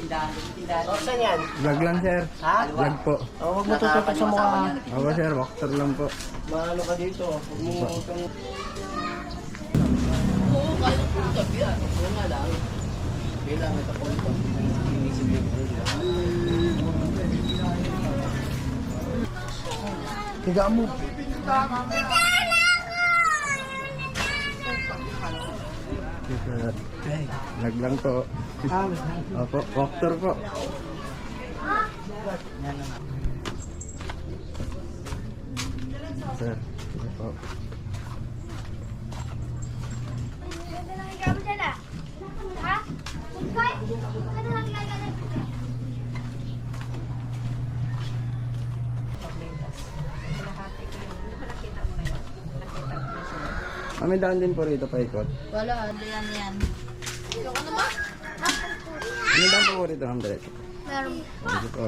tindahan. Tindahan. O, saan yan? Vlog lang, sir. Ha? Vlog po. O, huwag mo tututok sa mukha. Ako, sir. Walker lang po. Maano ka dito? Huwag mo itong... Oo, kaya po gabi yan. Oo nga lang. Kailangan ito po ito. Inisip yung po. Tiga mo. Sir. Vlog lang po. Opo, walker po. Sir. Opo. May daan din po rito paikot. Wala, yan. Ikaw ka naman? May daan po rito, ma'am, direct. Meron. Dito po.